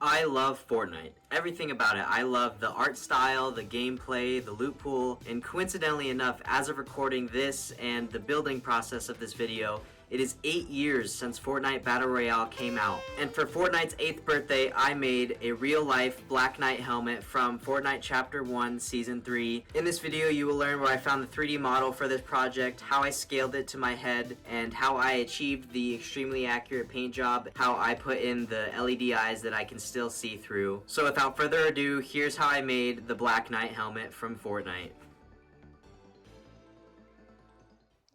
I love Fortnite. Everything about it. I love the art style, the gameplay, the loot pool, and coincidentally enough, as of recording this and the building process of this video, it is 8 years since Fortnite Battle Royale came out. And for Fortnite's 8th birthday, I made a real-life Black Knight helmet from Fortnite Chapter 1, Season 3. In this video, you will learn where I found the 3D model for this project, how I scaled it to my head, and how I achieved the extremely accurate paint job, how I put in the LED eyes that I can still see through. So without further ado, here's how I made the Black Knight helmet from Fortnite.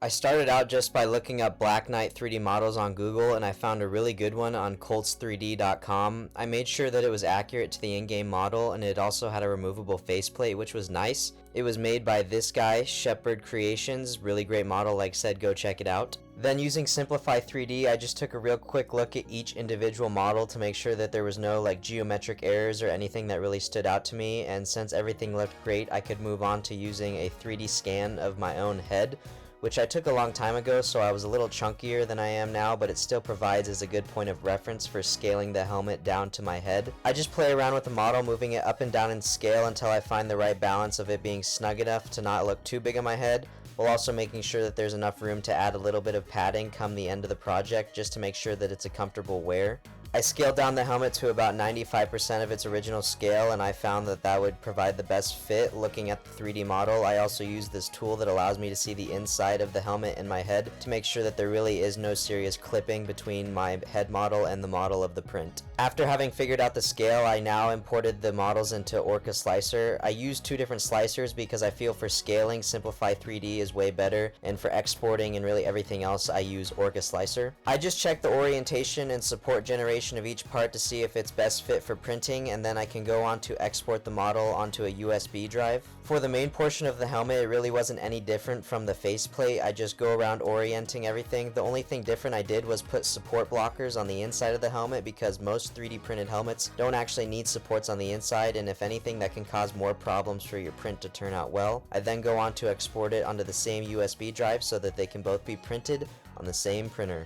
I started out just by looking up Black Knight 3D models on Google, and I found a really good one on colts3d.com. I made sure that it was accurate to the in-game model, and it also had a removable faceplate, which was nice. It was made by this guy, Shepherd Creations. Really great model, like I said, go check it out. Then using Simplify 3D, I just took a real quick look at each individual model to make sure that there was no geometric errors or anything that really stood out to me, and since everything looked great, I could move on to using a 3D scan of my own head, which I took a long time ago, so I was a little chunkier than I am now, but it still provides as a good point of reference for scaling the helmet down to my head. I just play around with the model, moving it up and down in scale until I find the right balance of it being snug enough to not look too big on my head, while also making sure that there's enough room to add a little bit of padding come the end of the project, just to make sure that it's a comfortable wear. I scaled down the helmet to about 95% of its original scale, and I found that that would provide the best fit looking at the 3D model. I also used this tool that allows me to see the inside of the helmet in my head to make sure that there really is no serious clipping between my head model and the model of the print. After having figured out the scale, I now imported the models into Orca Slicer. I used two different slicers because I feel for scaling, Simplify 3D is way better, and for exporting and really everything else, I use Orca Slicer. I just check the orientation and support generation of each part to see if it's best fit for printing, and then I can go on to export the model onto a USB drive. For the main portion of the helmet, it really wasn't any different from the faceplate. I just go around orienting everything. The only thing different I did was put support blockers on the inside of the helmet, because most 3D printed helmets don't actually need supports on the inside, and if anything, that can cause more problems for your print to turn out well. I then go on to export it onto the same USB drive so that they can both be printed on the same printer.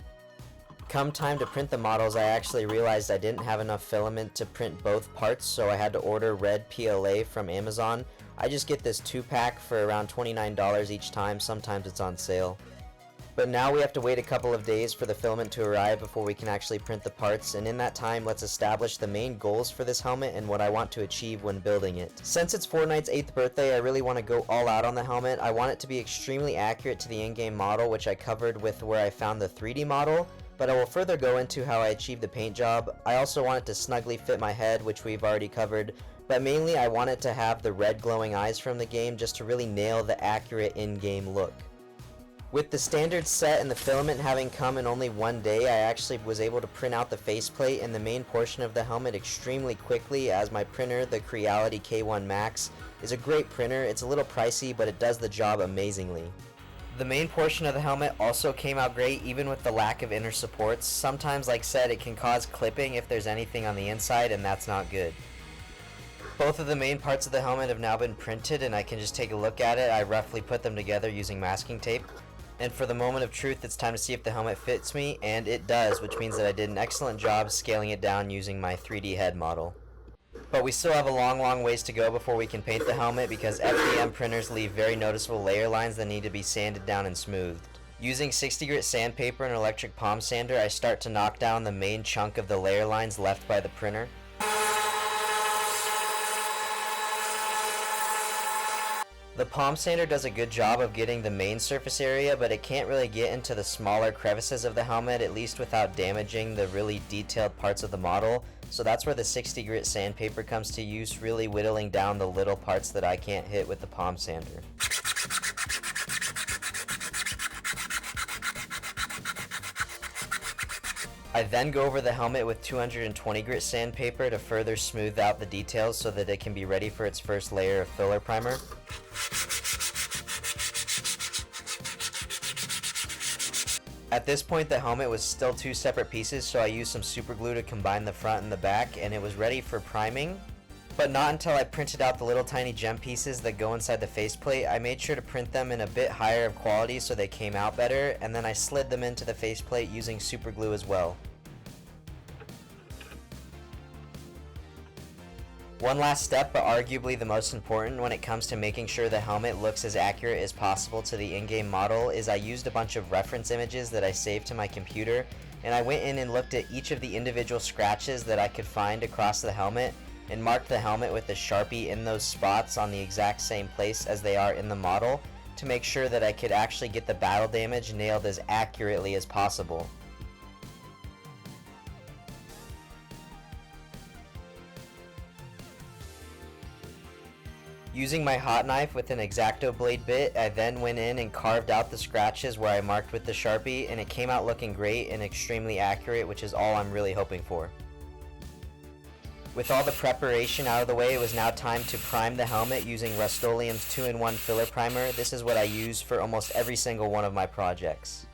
Come time to print the models, I actually realized I didn't have enough filament to print both parts, so I had to order red PLA from Amazon. I just get this 2-pack for around $29 each time, sometimes it's on sale. But now we have to wait a couple of days for the filament to arrive before we can actually print the parts, and in that time let's establish the main goals for this helmet and what I want to achieve when building it. Since it's Fortnite's 8th birthday, I really want to go all out on the helmet. I want it to be extremely accurate to the in-game model, which I covered with where I found the 3D model, but I will further go into how I achieved the paint job. I also want it to snugly fit my head, which we've already covered, but mainly I want it to have the red glowing eyes from the game just to really nail the accurate in-game look. With the standard set and the filament having come in only one day, I actually was able to print out the faceplate and the main portion of the helmet extremely quickly, as my printer, the Creality K1 Max, is a great printer. It's a little pricey, but it does the job amazingly. The main portion of the helmet also came out great, even with the lack of inner supports. Sometimes, like said, it can cause clipping if there's anything on the inside, and that's not good. Both of the main parts of the helmet have now been printed, and I can just take a look at it. I roughly put them together using masking tape. And for the moment of truth, it's time to see if the helmet fits me, and it does, which means that I did an excellent job scaling it down using my 3D head model. But we still have a long ways to go before we can paint the helmet, because FDM printers leave very noticeable layer lines that need to be sanded down and smoothed. Using 60 grit sandpaper and an electric palm sander, I start to knock down the main chunk of the layer lines left by the printer. The palm sander does a good job of getting the main surface area, but it can't really get into the smaller crevices of the helmet, at least without damaging the really detailed parts of the model. So that's where the 60 grit sandpaper comes to use, really whittling down the little parts that I can't hit with the palm sander. I then go over the helmet with 220 grit sandpaper to further smooth out the details so that it can be ready for its first layer of filler primer. At this point, the helmet was still two separate pieces, so I used some super glue to combine the front and the back, and it was ready for priming. But not until I printed out the little tiny gem pieces that go inside the faceplate. I made sure to print them in a bit higher of quality so they came out better, and then I slid them into the faceplate using super glue as well. One last step, but arguably the most important when it comes to making sure the helmet looks as accurate as possible to the in-game model, is I used a bunch of reference images that I saved to my computer, and I went in and looked at each of the individual scratches that I could find across the helmet and marked the helmet with a Sharpie in those spots on the exact same place as they are in the model to make sure that I could actually get the battle damage nailed as accurately as possible. Using my hot knife with an X-Acto blade bit, I then went in and carved out the scratches where I marked with the Sharpie, and it came out looking great and extremely accurate, which is all I'm really hoping for. With all the preparation out of the way, it was now time to prime the helmet using Rust-Oleum's 2-in-1 filler primer. This is what I use for almost every single one of my projects.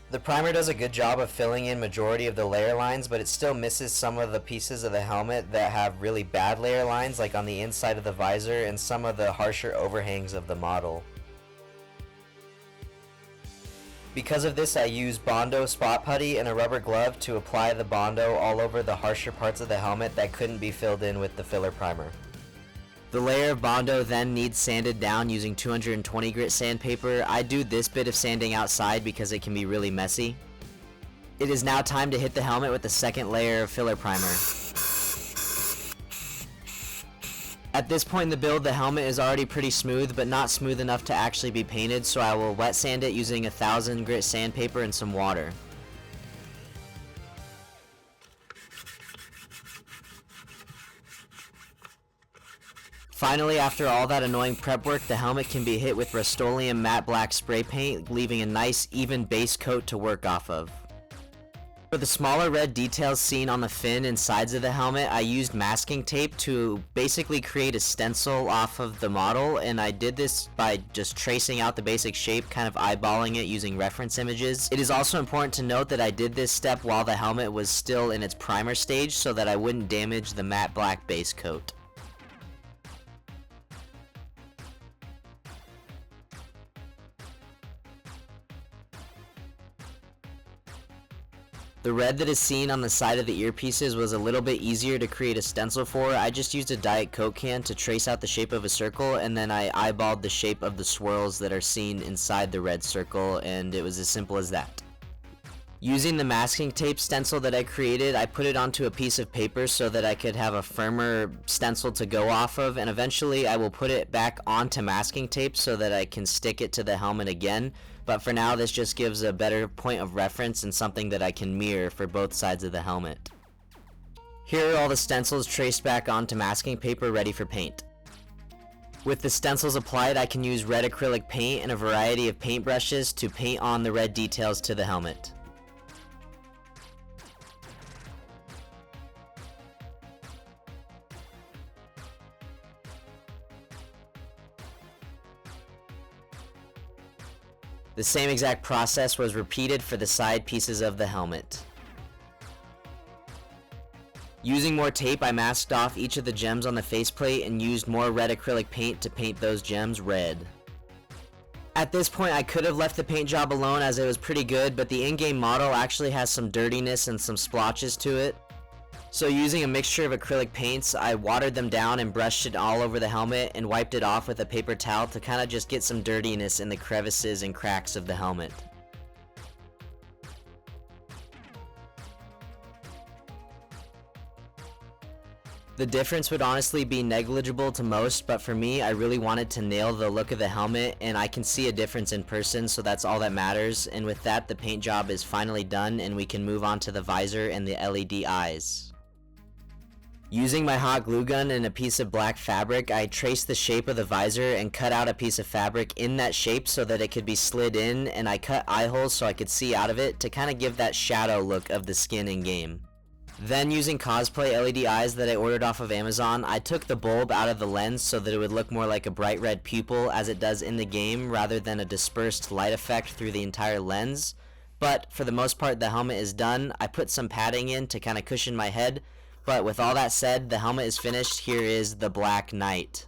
The primer does a good job of filling in majority of the layer lines, but it still misses some of the pieces of the helmet that have really bad layer lines, like on the inside of the visor and some of the harsher overhangs of the model. Because of this, I use Bondo spot putty and a rubber glove to apply the Bondo all over the harsher parts of the helmet that couldn't be filled in with the filler primer. The layer of Bondo then needs sanded down using 220 grit sandpaper. I do this bit of sanding outside because it can be really messy. It is now time to hit the helmet with the second layer of filler primer. At this point in the build, the helmet is already pretty smooth, but not smooth enough to actually be painted, so I will wet sand it using 1000 grit sandpaper and some water. Finally, after all that annoying prep work, the helmet can be hit with Rust-Oleum matte black spray paint, leaving a nice even base coat to work off of. For the smaller red details seen on the fin and sides of the helmet, I used masking tape to basically create a stencil off of the model, and I did this by just tracing out the basic shape, kind of eyeballing it using reference images. It is also important to note that I did this step while the helmet was still in its primer stage so that I wouldn't damage the matte black base coat. The red that is seen on the side of the earpieces was a little bit easier to create a stencil for. I just used a Diet Coke can to trace out the shape of a circle, and then I eyeballed the shape of the swirls that are seen inside the red circle, and it was as simple as that. Using the masking tape stencil that I created, I put it onto a piece of paper so that I could have a firmer stencil to go off of, and eventually I will put it back onto masking tape so that I can stick it to the helmet again. But for now, this just gives a better point of reference and something that I can mirror for both sides of the helmet. Here are all the stencils traced back onto masking paper ready for paint. With the stencils applied, I can use red acrylic paint and a variety of paintbrushes to paint on the red details to the helmet. The same exact process was repeated for the side pieces of the helmet. Using more tape, I masked off each of the gems on the faceplate and used more red acrylic paint to paint those gems red. At this point, I could have left the paint job alone as it was pretty good, but the in-game model actually has some dirtiness and some splotches to it. So using a mixture of acrylic paints, I watered them down and brushed it all over the helmet and wiped it off with a paper towel to kind of just get some dirtiness in the crevices and cracks of the helmet. The difference would honestly be negligible to most, but for me, I really wanted to nail the look of the helmet, and I can see a difference in person, so that's all that matters. And with that, the paint job is finally done, and we can move on to the visor and the LED eyes. Using my hot glue gun and a piece of black fabric, I traced the shape of the visor and cut out a piece of fabric in that shape so that it could be slid in, and I cut eye holes so I could see out of it to kind of give that shadow look of the skin in game. Then using cosplay LED eyes that I ordered off of Amazon, I took the bulb out of the lens so that it would look more like a bright red pupil as it does in the game rather than a dispersed light effect through the entire lens. But for the most part, the helmet is done. I put some padding in to kind of cushion my head. But with all that said, the helmet is finished. Here is the Black Knight.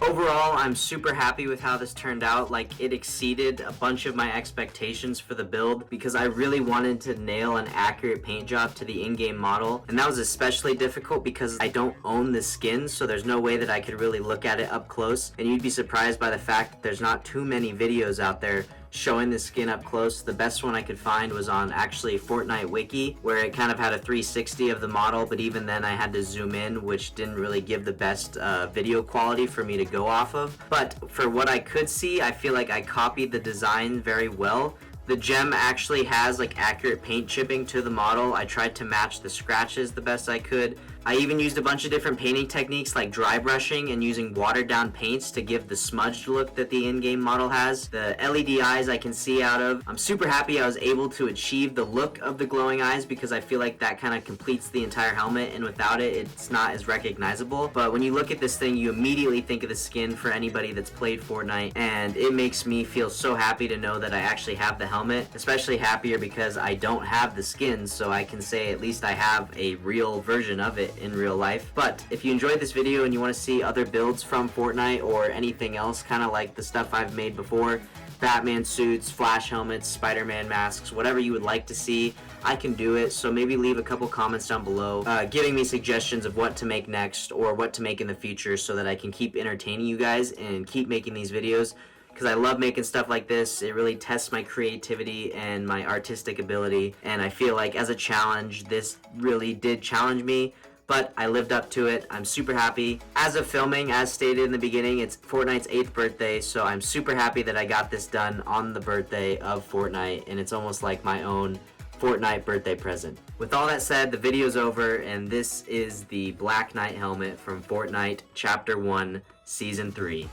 Overall, I'm super happy with how this turned out. Like, it exceeded a bunch of my expectations for the build because I really wanted to nail an accurate paint job to the in-game model, and that was especially difficult because I don't own the skin, so there's no way that I could really look at it up close, and you'd be surprised by the fact that there's not too many videos out there showing the skin up close. The best one I could find was on actually Fortnite Wiki, where it kind of had a 360 of the model, but even then I had to zoom in, which didn't really give the best video quality for me to go off of. But for what I could see, I feel like I copied the design very well. The gem actually has like accurate paint chipping to the model. I tried to match the scratches the best I could. I even used a bunch of different painting techniques like dry brushing and using watered down paints to give the smudged look that the in-game model has. The LED eyes I can see out of. I'm super happy I was able to achieve the look of the glowing eyes because I feel like that kind of completes the entire helmet, and without it, it's not as recognizable. But when you look at this thing, you immediately think of the skin for anybody that's played Fortnite, and it makes me feel so happy to know that I actually have the helmet, especially happier because I don't have the skin, so I can say at least I have a real version of it in real life. But if you enjoyed this video and you want to see other builds from Fortnite or anything else kind of like the stuff I've made before, Batman suits, Flash helmets, Spider-Man masks, whatever you would like to see, I can do it. So maybe leave a couple comments down below giving me suggestions of what to make next or what to make in the future so that I can keep entertaining you guys and keep making these videos, because I love making stuff like this. It really tests my creativity and my artistic ability, and I feel like as a challenge, this really did challenge me, but I lived up to it. I'm super happy. As of filming, as stated in the beginning, it's Fortnite's 8th birthday, so I'm super happy that I got this done on the birthday of Fortnite, and it's almost like my own Fortnite birthday present. With all that said, the video's over, and this is the Black Knight helmet from Fortnite Chapter 1, Season 3.